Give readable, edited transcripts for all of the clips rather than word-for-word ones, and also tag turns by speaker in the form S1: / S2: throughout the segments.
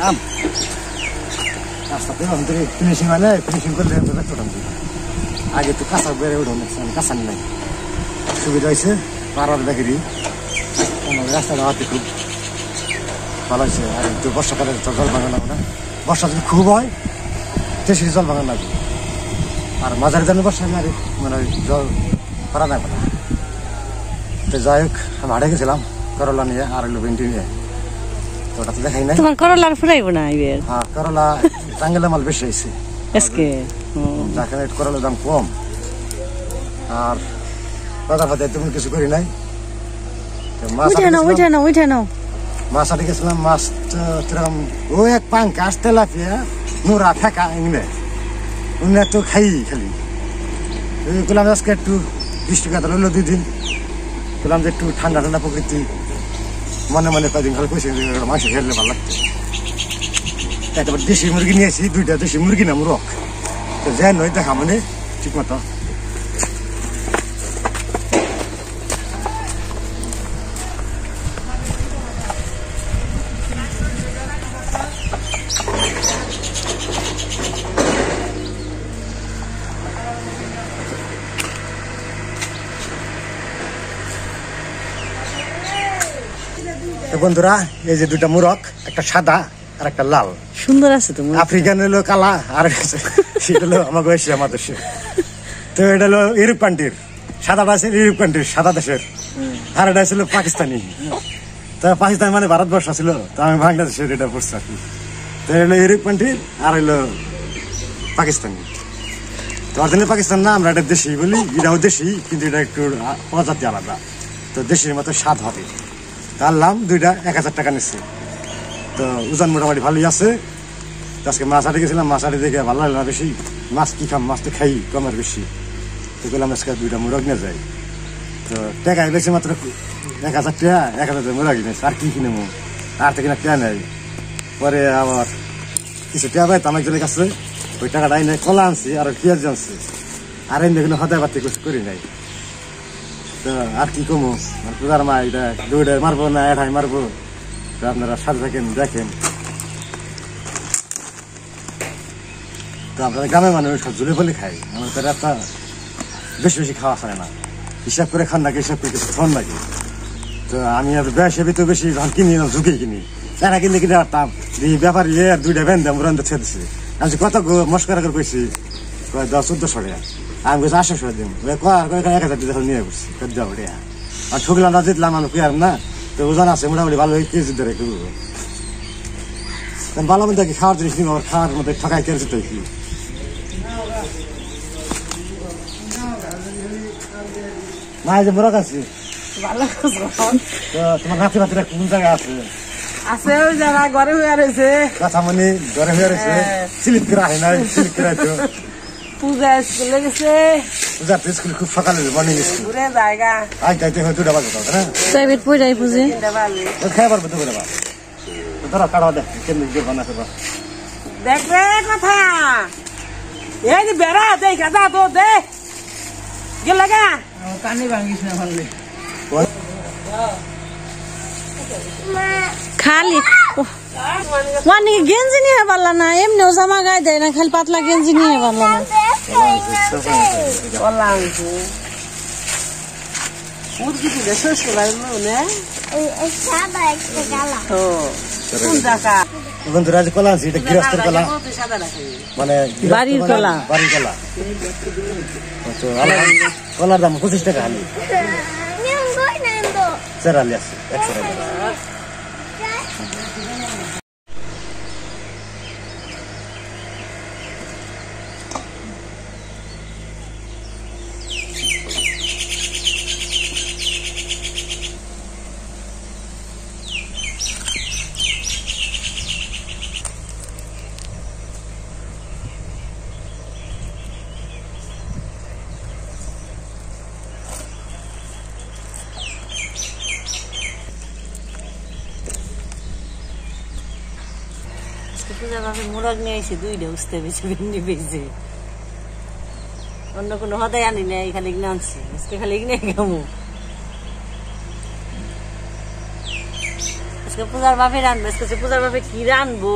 S1: কাম রাস্তাতে অন্তরে ফিনিশিং মানে ফিনিশিং করলে আগে তো কাঁচা বেড়ে উঠো কাঁচা নাই সুবিধা হয়েছে পাড়ার দেখি রাস্তাটা হাতে খুব ভালো হয়েছে। আর একটু বর্ষাকালে তো জল বাগান লাগবে না, বর্ষা যদি খুব হয় বেশি জল বাগান লাগবে, আর মাঝারি জন্য বর্ষা আর মানে জল করা যাবে না। তো যাই হোক আমি হাটে গেছিলাম করলা নিয়ে আর হলো ভেন্ডি নিয়ে, তো ওটা তো দেখাই নাই।
S2: তোমার করলার ফুরাইব না এবার?
S1: হ্যাঁ করলা টাঙ্গেলে মাল বেশি হয়েছে
S2: আজকে,
S1: যেখানে করলার দাম কম। আর বাজার ফাতে তেমন কিছু করি নাই। মাছ আটে গেছিলাম, মাছ কিরকম ও এক পাঙ্কাশ তেলাপিয়া নোরা ফেঁকা এমনি উনি তো খাই খালি বললাম আজকে একটু বৃষ্টিপাত রইলো 2 দিন, বললাম যে একটু ঠান্ডা ঠান্ডা প্রকৃতি মনে মনে কদিন খালি কইছে মাংস খেলে ভালো লাগতো। তারপর দেশি মুরগি নিয়েছি 2টা দেশি মুরগি না মুরগ, তো যাই নয় দেখা মানে ঠিক মতো। বন্ধুরা এই যে 2টা মুরগ, একটা সাদা আর একটা লাল,
S2: সুন্দর আছে তো।
S1: আফ্রিকান হলো কালা আর সেটা হলো আমাকে এশিয়া দেশের। তো এটা হলো ইউরোপ কান্ট্রির, সাদাটা আছে ইউরোপ কান্ট্রির সাদা দেশের, আর এটা ছিল পাকিস্তানি। তো পাকিস্তান মানে ভারতবর্ষ ছিল, তো আমি বাংলাদেশের এটা পড়ছি আর কি। তো এটা হলো ইউরোপ কান্ট্রির আর হলো পাকিস্তানি। তো অরিজিনাল পাকিস্তান না, আমরা এটা দেশি বলি, এটাও দেশি কিন্তু এটা একটু প্রজাতি আলাদা, তো দেশের মতো স্বাদ হবে। আনলাম 2টা 1000 টাকা নিচ্ছে, তো ওজন মোটামুটি ভালোই আছে। আজকে মাছ আটে গেছিলাম, মাছ আটে দেখে ভালো লাগলো না বেশি, মাছ কি খাম, মাছ তো খাই কমের বেশি। তো বললাম আজকে 2টা মুরগ নিয়ে যাই। তো টাকা বেশি মাত্র 1000 টাকা, 1000 মুরগ কিনেছে, আর কি কিনেবো, আর তো কিনা টাকা নেই। পরে আবার কিছু টাকা পাই আমার একজনের কাছে, ওই টাকাটা আইনে কলা আনছি আর পেঁয়াজ আনছি, আর এমনি কোনো হদায় বাতি কিছু করি নাই। তো আর কি কমো, পূজার মা এটা 2টা মারবো না 1 মারবো, তো আপনারা সাথে থাকেন দেখেন। তো আপনারা গ্রামের মানুষ সব জুলে বলে খাই, আমার তো একটা বেশি বেশি খাওয়া হয় না, হিসাব করে খান নাকি হিসাব করে কিছু খান নাকি। তো আমি আর বেশি তো বেশি যখন কিনি ঝুঁকি কিনি, এরা কিনলে কিনে পারতাম ব্যাপারী আর 2টা ভ্যান দাম ওরা ছেড়ে দিচ্ছে। আমি কত মস্করা করে কইছি 10-1400 টাকা, আমি বলছি 800 দিন, 1000 টাকা নিয়ে বসছি দেওয়া টাকা। আর ঠুকলাম না জিতলাম আমি আর না, তো ওজন আছে মোটামুটি ভালো কেজি ধরে একটু ভালো মধ্যে কি খাওয়ার জিনিস নিব, আবার খাওয়ার মধ্যে ঠকাই কেড়েছে তো কি। না এই যে মোরগ আছে তোমার নাতি ভাতিরা কোন জায়গায় আছে?
S3: আছে ওই জায়গা ঘরে হয়ে রয়েছে,
S1: কাঁচামনি ঘরে হয়ে রয়েছে, স্লিপ করে আসে না, স্লিপ করে আসো।
S3: পূজা স্কুলে গেছে,
S1: পূজা স্কুল খুব সকালে মর্নিং স্কুল
S3: ঘুরে জায়গা
S1: আইতে হয় 2টা বাজে না
S2: প্রাইভেট পড়াই বুঝে
S1: খাই পারবো 2টা বাজে। ধরো কাটা দেখ কেমনি দিয়ে বানাতে পারো
S3: দেখবে কথা এই যে বেড়া দেখ যা তো দে গেল লাগা কানি ভাঙিস না ভালো
S2: খালি মানে গেঞ্জি নিয়ে পারলা না, এমনিও জামা গায়ে দেয় না, খালি পাতলা গেঞ্জি নিয়ে পারলা না।
S1: বন্ধুরা কলা আছে, এটা গৃহস্থের কলা মানে
S2: বাড়ির কলা,
S1: বাড়ির কলা। কলার দাম 25 টাকা হালি, চেরালি আছে 100 টাকা।
S2: মুরগ নিয়ে এসে 2টা উঠতে বেশি ভেন্ডি পেয়েছে, অন্য কোনো হদায় আনি নাই, খালি এগুলো আনছি আজকে, খালি এগুলো কেমন আজকে আজকে পূজার বাপে রানবে, আজকে পূজার বাপে কি রানবো?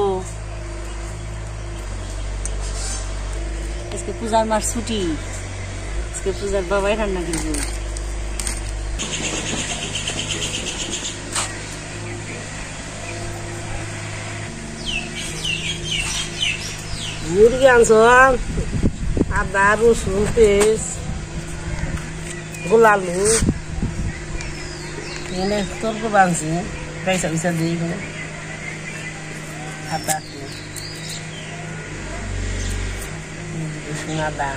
S2: আজকে পূজার মার ছুটি, আজকে পূজার বাবাই রান্না করবো।
S3: মুরগি আনছ, আদা রসুন পেঁয়াজ গোলালু এনে তরকারি বানছি, পয়সা পয়সা দিই এখানে আদা রসুন আদা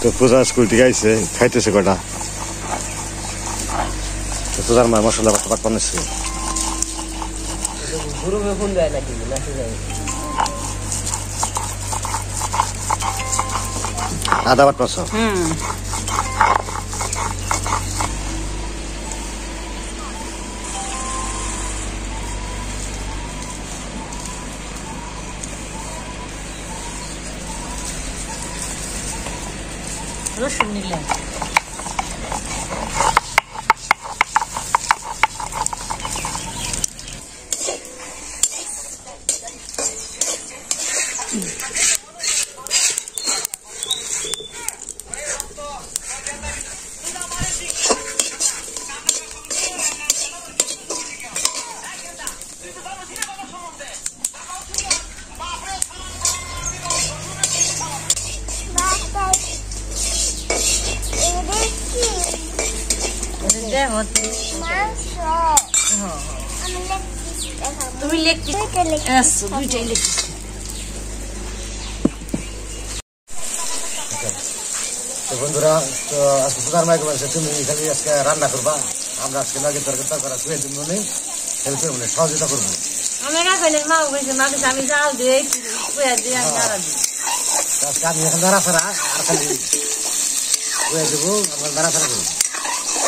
S1: তো পূজা স্কুল থেকে আইসে খাইতেছে কটা। পূজার মা মশলা পাট বানাচ্ছে। আদা বাট পাঁচশো।
S2: রসুন নিলাম, তুমি লেগ পিস দুইটাই লেগ পিস।
S1: তো বন্ধুরা, তো আজকে পূজার মাইকে বলছে তুমি খালি আজকে রান্না করবা, আমরা আজকে লাগে তরকারি করা শুয়ে দিব নেই, হেল্প করবো না, সহযোগিতা করবো।
S2: আমি রাখাইলে মা বলছে মা কাছে আমি জাল দিয়ে কুয়া দিয়ে আমি নাড়া দিই।
S1: আজকে আমি এখন নাড়াছাড়া আর খালি শুয়ে দেবো, আমরা নাড়াছাড়া করবো।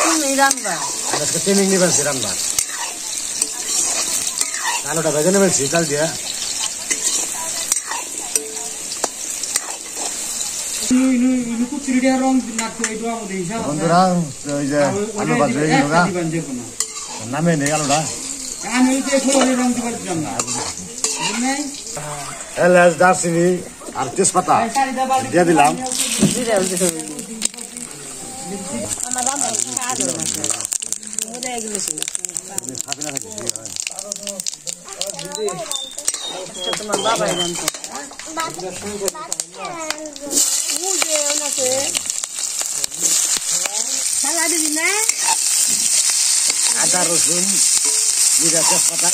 S2: তুমি রান্না
S1: আজকে ট্রেনিং নিয়ে বলছি রান্না, আলুটা ভেজে নেবেছি চাল দিয়া। বন্ধুরা ওই যে আলু ভাজবে নামে নেই আলুটা, এলাচ দারচিনি আর তেজপাতা দিয়ে দিলাম।
S2: তোমার বাবাই জানতো
S1: আদা রসুন জিরা তেজপাতা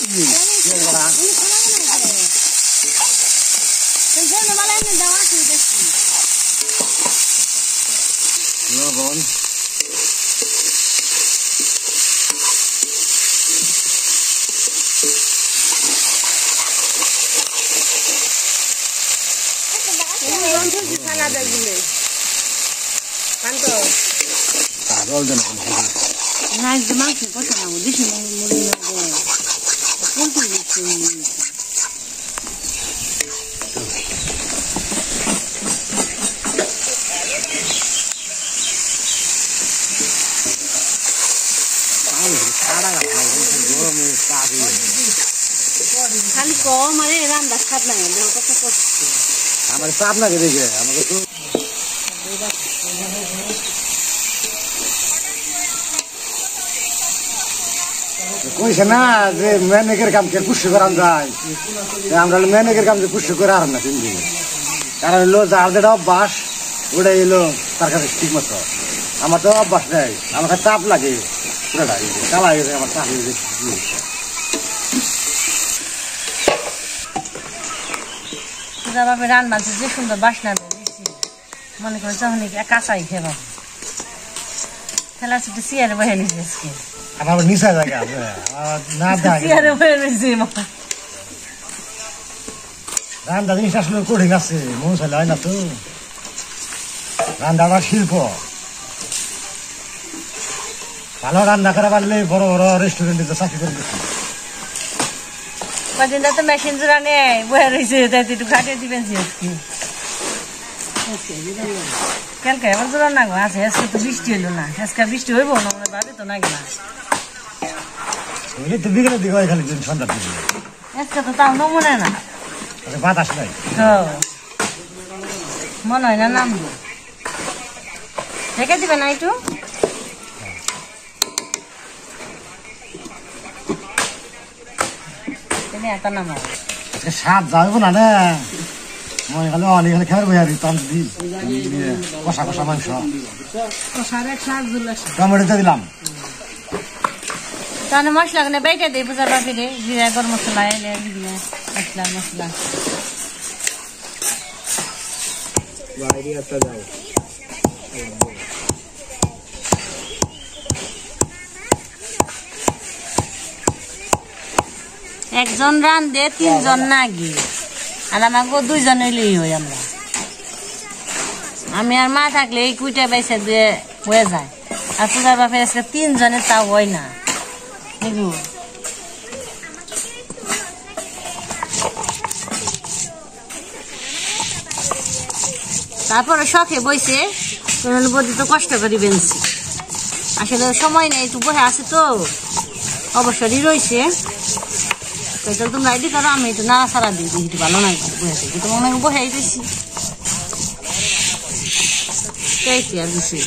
S1: লবণ জল দেন।
S2: মাংস কথা না বেশি মুড়ি না পোলট্রি দিচ্ছি। খালি কম মানে রান্না খাত না কত কষ্ট
S1: আমার চাপ না দেখে আমাকে তো কইছে না যে মেনেকের কাম কে খুশি করান যায়, আমরা মেনেকের কাম যে খুশি করে আর না কিন্তু, কারণ হলো যার যেটা অভ্যাস ওটাই এলো তার কাছে ঠিক মতো আমার তো অভ্যাস নেই আমার কাছে চাপ লাগে পুরোটা কালা হয়ে যায় আমার চাপ হয়ে যায়
S2: বাবা রান মাছ যে সুন্দর বাসনা বেশি মনে করে যখন কাঁচাই খেয়ে বাবা খেলা ছুটি চেয়ারে বহে নিয়েছে আজকে
S1: আমার নিচা জায়গা না
S2: চেয়ারে বহে নিয়েছে
S1: রান্না জিনিস আসলে কঠিন আছে মন চাইলে হয় না তো রান্নাটা শিল্প ভালো রান্না করা পারলে বড় বড় রেস্টুরেন্টে তো চাকরি করে দিচ্ছি
S2: কদিন তো মেশিন জোড়া নেই বহে রয়েছে তাই একটু খাটিয়ে দিবেন আজকে কালকে আমার জোড়া না গো আছে আজকে তো বৃষ্টি হইলো না আজকে বৃষ্টি হইব না মনে ভাবে তো নাকি না
S1: তো বিকেলের দিকে হয় খালি সন্ধ্যার দিকে
S2: আজকে তো তাও মনে হয় না
S1: বাতাস নাই
S2: মনে হয় না নামবো রেখে দিবে না একটু একটা নামা
S1: স্বাদ যাবো না না মনে গেল অনেক খেয়ার বই আর কষা কষা মাংস টমেটো দিলাম
S2: তাহলে মশলা কেন বেটে দিই বুঝার বাপিরে জিরা গরম মশলা এলে মশলা মশলা একজন রান্ধে তিনজন নাগে আর আমাকে দুইজন হইলেই হয় আমরা আমি আর মা থাকলে এই কুইটা বেছে দিয়ে হয়ে যায় আর পূজার বাপে আজকে তিনজনের তাও হয় না তারপরে শখে বইছে বদি তো কষ্ট করি বেনছি আসলে সময় নেই একটু বসে আছে তো অবসরই রয়েছে তোমরা এটি করো আমি একটু নাড়া সারা দিই একটু ভালো নাই বসে কিন্তু মনে হয় বসে দিয়েছি চাইছি আর বেশি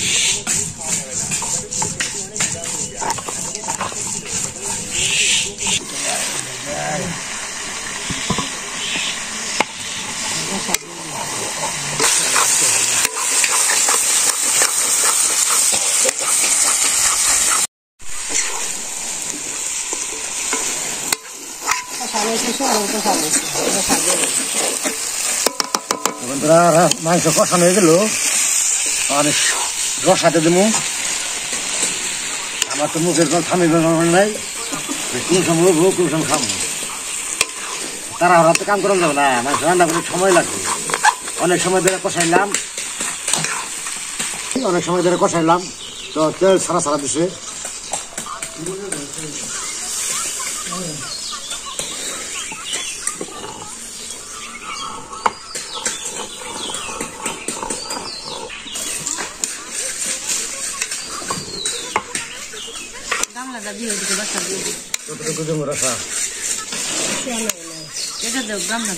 S1: মাংস কষানো হয়ে গেল অনেক রসাতে দেবো আমার তো মুখের জল থামি নাই কোন সময় কোন সময় খাবো তারা হাতে কাম করা যাবে না মাংস রান্না করতে সময় লাগবে অনেক সময় ধরে কষাইলাম তো তেল সারা সারা দিছে রসা
S2: এটা দেব গামলা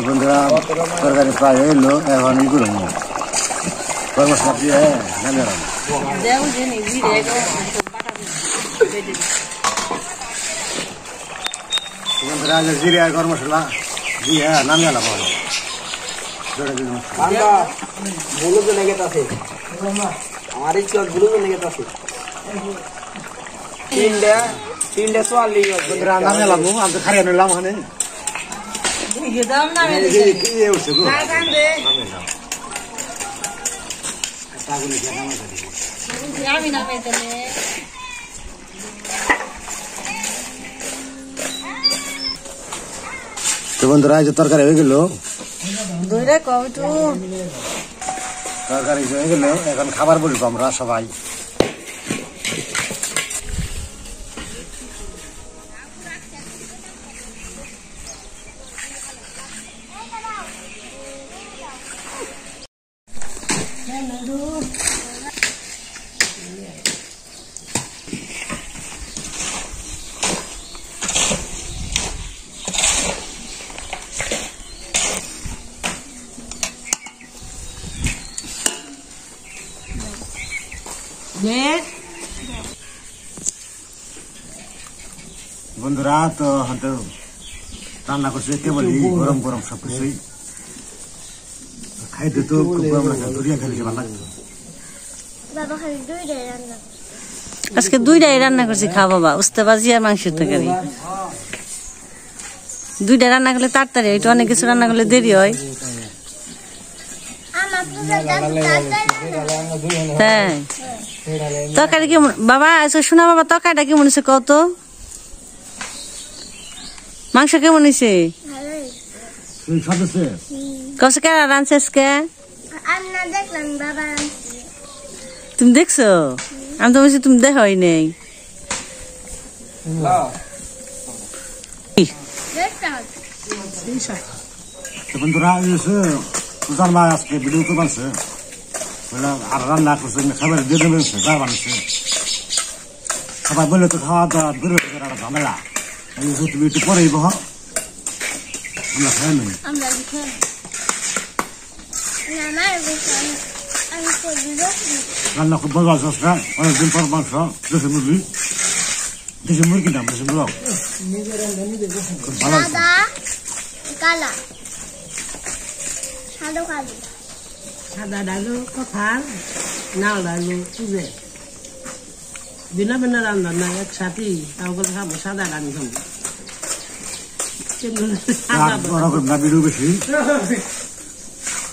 S1: বন্ধুরা তরকারি প্রায় এলো এখন ই করবো মশলা দিয়ে বন্ধুরা জিরে আর গরম মশলা দিয়ে নামিয়ে আলাম
S3: আমার ইচ্ছা গুলো লেগে আছে তিনটে সোয়ালি
S1: নামিয়ে আলাম আমি তো খারিয়ে নিলাম ওখানে
S2: আমি নামে
S1: তো বন্ধুরা এই যে তরকারি হয়ে গেল,
S2: দইটা কও একটু।
S1: তরকারি হয়ে গেল, এখন খাবার বলবো আমরা সবাই। বন্ধুরা তো হয়তো রান্না করছে কেবলই গরম গরম সবকিছুই খাইতে তো খুব গরম লাগে, দরিয়া খেলে ভালো লাগতো।
S2: আজকে দুইটাই রান্না করছি, খা বাবা, উস্তে ভাজি আর মাংসের তরকারি। দুইটা রান্না করলে তাড়াতাড়ি হয়, অনেক কিছু রান্না করলে দেরি হয়। তাই তরকারি কেমন বাবা? শোনা বাবা, তরকারিটা কেমন হয়েছে কত? মাংস কেমন হয়েছে? কত কেনা রাঁধছে আজকে? তুমি দেখছো? আমি তো বলছি তুমি দেখাই নেই।
S1: বন্ধুরা পূজার মা আজকে ভিডিও তো বানছে, আর রান্না করছে, খাবার দিয়ে দেবে যা বানছে। সবাই বললে তো খাওয়া দাওয়া দূরে একটা ঝামেলা, তুমি একটু পরেই বহ, আমরা খাই নাই। রান্না খুব ভালো আছে আজকে, অনেকদিন পর মাংস, দেশি মুরগি, দেশি মুরগি নাম দেশি মুরগ, খুব ভালো আছে।
S3: সাদা ডালু কঠাল, নাল ডালু তুজে বিনা বিনা রান্না না একসাথে, তাও করে খাবো সাদা ডাল খাবো।
S1: ভিডিও বেশি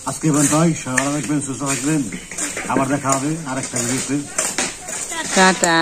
S1: আজকে সবাই সুস্থ থাকবেন, আবার দেখা হবে আরেকটা ভিডিওতে।
S2: টাটা।